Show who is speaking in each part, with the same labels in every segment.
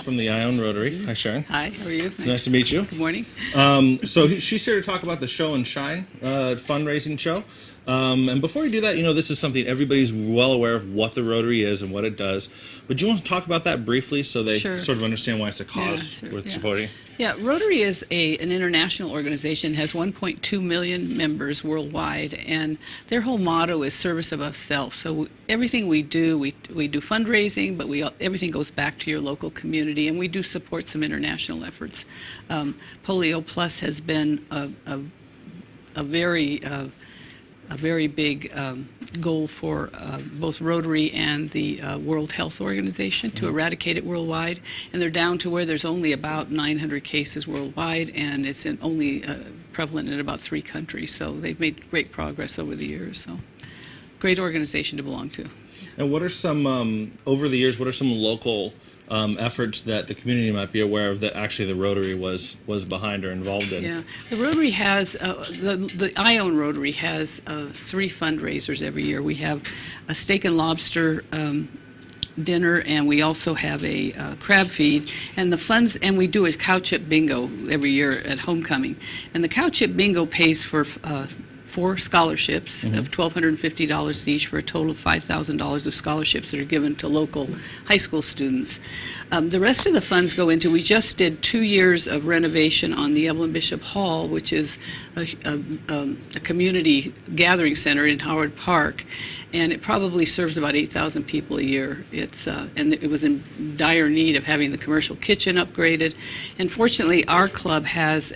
Speaker 1: from the Ione Rotary. Hi, Sharon.
Speaker 2: Hi, how are you?
Speaker 1: Nice to meet you.
Speaker 2: Good morning.
Speaker 1: So she's here to talk about the Show and Shine fundraising show. And before we do that, this is something everybody's well aware of what the Rotary is and what it does. But do you want to talk about that briefly so they sort of understand why it's a cause worth supporting?
Speaker 2: Yeah, Rotary is an international organization, has 1.2 million members worldwide, and their whole motto is service above self. So everything we do fundraising, but everything goes back to your local community, and we do support some international efforts. Polio Plus has been a very big goal for both Rotary and the World Health Organization to eradicate it worldwide. And they're down to where there's only about 900 cases worldwide, and it's only prevalent in about 3 countries. So they've made great progress over the years. So great organization to belong to.
Speaker 1: And what are some, over the years, what are some local efforts that the community might be aware of that actually the Rotary was behind or involved in?
Speaker 2: Yeah, the Rotary has, the Ione Rotary has 3 fundraisers every year. We have a steak and lobster dinner, and we also have a crab feed, and the funds, and we do a cow chip bingo every year at homecoming. And the cow chip bingo pays for 4 scholarships of $1,250 each, for a total of $5,000 of scholarships that are given to local high school students. The rest of the funds go into, we just did 2 years of renovation on the Evelyn Bishop Hall, which is a community gathering center in Howard Park, and it probably serves about 8,000 people a year. And it was in dire need of having the commercial kitchen upgraded. And fortunately, our club has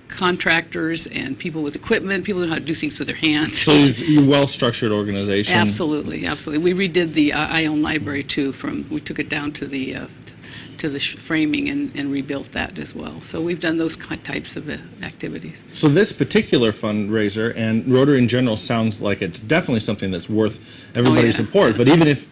Speaker 2: contractors and people with equipment, people who know how to do things with their hands.
Speaker 1: So you're a well-structured organization.
Speaker 2: Absolutely, absolutely. We redid the Ione Library too. We took it down to the framing and rebuilt that as well. So we've done those types of activities.
Speaker 1: So this particular fundraiser and Rotary in general sounds like it's definitely something that's worth everybody's support. But even if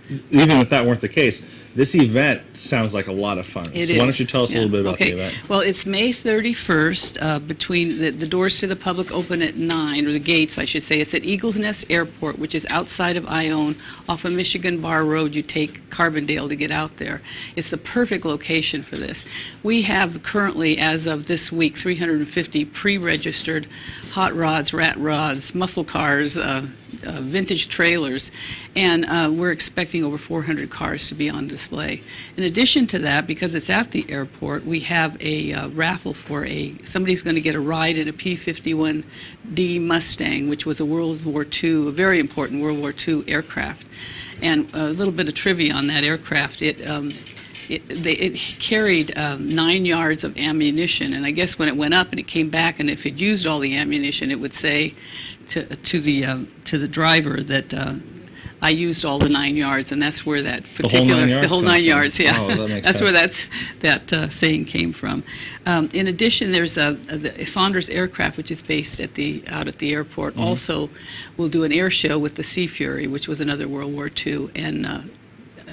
Speaker 1: that weren't the case, this event sounds like a lot of fun. Why don't you tell us a little bit about the event?
Speaker 2: Well, it's May 31st. Between the doors to the public open at 9, or the gates, I should say. It's at Eagles Nest Airport, which is outside of Ione, off of Michigan Bar Road. You take Carbondale to get out there. It's the perfect location for this. We have currently, as of this week, 350 pre-registered hot rods, rat rods, muscle cars, vintage trailers, and we're expecting over 400 cars to be on display. In addition to that, because it's at the airport, we have a raffle for somebody's going to get a ride in a P-51D Mustang, which was a a very important World War II aircraft. And a little bit of trivia on that aircraft. It carried 9 yards of ammunition, and I guess when it went up and it came back, and if it used all the ammunition, it would say to the driver that I used all the 9 yards, and that's where that particular
Speaker 1: the whole 9 yards,
Speaker 2: yeah.
Speaker 1: Oh, that makes
Speaker 2: that's
Speaker 1: sense.
Speaker 2: where that saying came from. In addition, there's the Saunders aircraft, which is based out at the airport. Also, will do an air show with the Sea Fury, which was another World War II and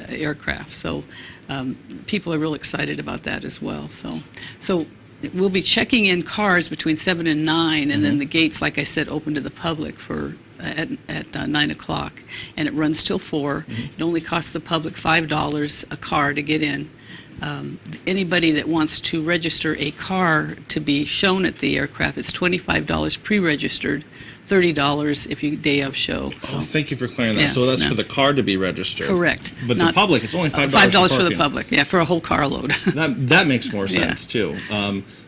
Speaker 2: aircraft. So people are real excited about that as well. So we'll be checking in cars between 7 and 9, and then the gates, like I said, open to the public at 9 o'clock, and it runs till 4. It only costs the public $5 a car to get in. Anybody that wants to register a car to be shown at the aircraft, it's $25 pre-registered, $30 if you day of show.
Speaker 1: Oh, thank you for clearing that. So that's for the car to be registered.
Speaker 2: Correct.
Speaker 1: But the public, it's only $5.
Speaker 2: $5 for the public, for a whole carload.
Speaker 1: That makes more sense too.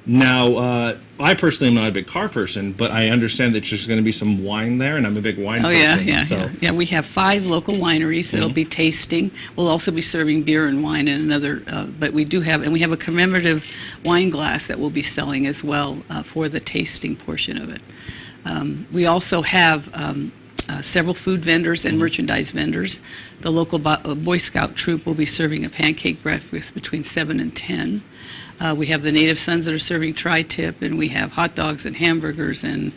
Speaker 1: Now, I personally am not a big car person, but I understand that there's going to be some wine there, and I'm a big wine person.
Speaker 2: Yeah. We have 5 local wineries that'll be tasting. We'll also be serving beer and wine in another, but we have a commemorative wine glass that we'll be selling as well for the tasting portion of it. We also have several food vendors and merchandise vendors. The local Boy Scout troop will be serving a pancake breakfast between 7 and 10. We have the Native Sons that are serving tri-tip, and we have hot dogs and hamburgers, and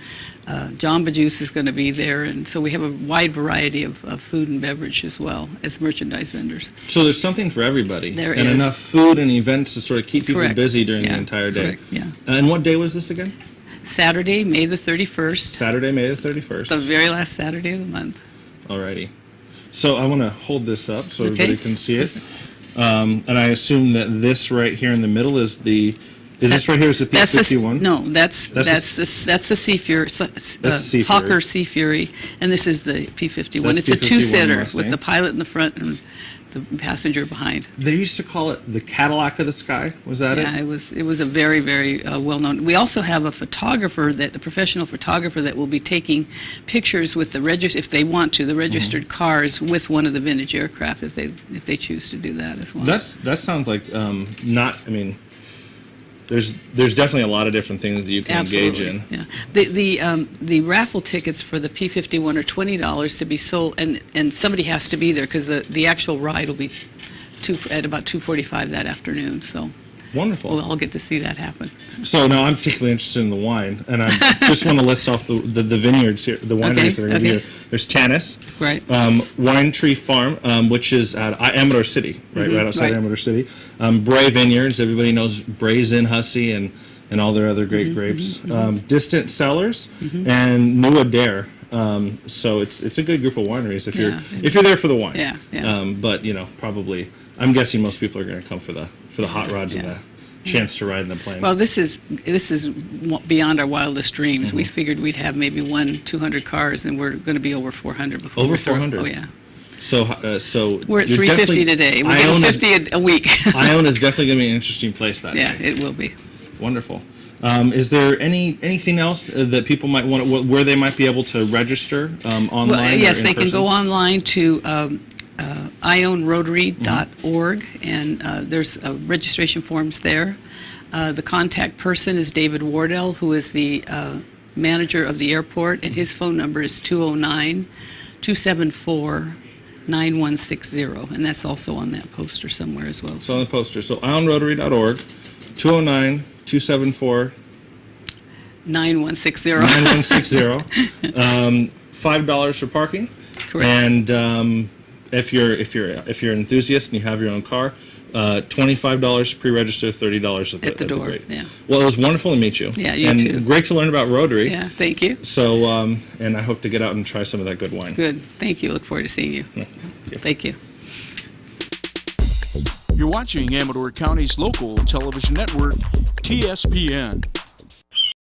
Speaker 2: Jamba Juice is going to be there. And so we have a wide variety of food and beverage as well as merchandise vendors.
Speaker 1: So there's something for everybody.
Speaker 2: There
Speaker 1: and
Speaker 2: is.
Speaker 1: Enough food and events to sort of keep people busy during the entire day.
Speaker 2: Correct. Yeah.
Speaker 1: And what day was this again?
Speaker 2: Saturday, May the 31st.
Speaker 1: Saturday, May the 31st.
Speaker 2: The very last Saturday of the month.
Speaker 1: Alrighty. So I want to hold this up so everybody can see it. And I assume that this right here in the middle is the. Is this right here is the P51?
Speaker 2: No, that's the Sea Fury,
Speaker 1: Sea Fury.
Speaker 2: Hawker Sea Fury, and this is the P51.
Speaker 1: That's
Speaker 2: It's a
Speaker 1: P51
Speaker 2: two-seater
Speaker 1: Mustang.
Speaker 2: with the pilot in the front and the passenger behind.
Speaker 1: They used to call it the Cadillac of the Sky. Was that
Speaker 2: Yeah,
Speaker 1: it?
Speaker 2: it was a very, very well-known. We also have a professional photographer that will be taking pictures with the if they want to, the registered cars with one of the vintage aircraft if they choose to do that as well.
Speaker 1: That sounds like not. I mean, there's definitely a lot of different things that you can engage in.
Speaker 2: Yeah. The raffle tickets for the P51 are $20 to be sold, and somebody has to be there because the actual ride will be at about 2:45 that afternoon. So
Speaker 1: Wonderful.
Speaker 2: we'll all get to see that happen.
Speaker 1: So now I'm particularly interested in the wine, and I just want to list off the vineyards here, the wineries that are going to be here. There's Tanis,
Speaker 2: Right.
Speaker 1: Wine Tree Farm, which is at Amador City, right outside
Speaker 2: right.
Speaker 1: Amador City. Bray Vineyards, everybody knows Bray's in Hussey and all their other great grapes. Distant Cellars and New Adair. So it's a good group of wineries if you're there for the wine.
Speaker 2: Yeah, yeah.
Speaker 1: But probably I'm guessing most people are going to come for the hot rods and the chance to ride in the plane.
Speaker 2: Well, this is beyond our wildest dreams. We figured we'd have maybe 200 cars, and we're going to be over 400 before
Speaker 1: Over
Speaker 2: we're through.
Speaker 1: 400?
Speaker 2: Oh yeah.
Speaker 1: So
Speaker 2: We're at
Speaker 1: you're
Speaker 2: 350 today. We're getting 50 a week.
Speaker 1: Ione is definitely going to be an interesting place that
Speaker 2: Yeah,
Speaker 1: day.
Speaker 2: it will be.
Speaker 1: Wonderful. Is there anything else that people might want to, where they might be able to register online?
Speaker 2: Well, yes,
Speaker 1: or in
Speaker 2: they can
Speaker 1: person?
Speaker 2: go online to ionerotary.org, and there's registration forms there. The contact person is David Wardell, who is the manager of the airport, and his phone number is 209-274-9160, and that's also on that poster somewhere as well.
Speaker 1: So on the poster. So ionerotary.org, 209-274
Speaker 2: 9160.
Speaker 1: 9160. $5 for parking.
Speaker 2: Correct.
Speaker 1: And if you're an enthusiast and you have your own car, $25 pre-register, $30 at the
Speaker 2: door.
Speaker 1: gate.
Speaker 2: Yeah.
Speaker 1: Well, it was wonderful to meet you.
Speaker 2: Yeah, you
Speaker 1: and
Speaker 2: too.
Speaker 1: Great to learn about Rotary.
Speaker 2: Yeah, thank you.
Speaker 1: So, and I hope to get out and try some of that good wine.
Speaker 2: Good. Thank you. Look forward to seeing you. Thank you.
Speaker 3: You're watching Amador County's local television network, TSPN.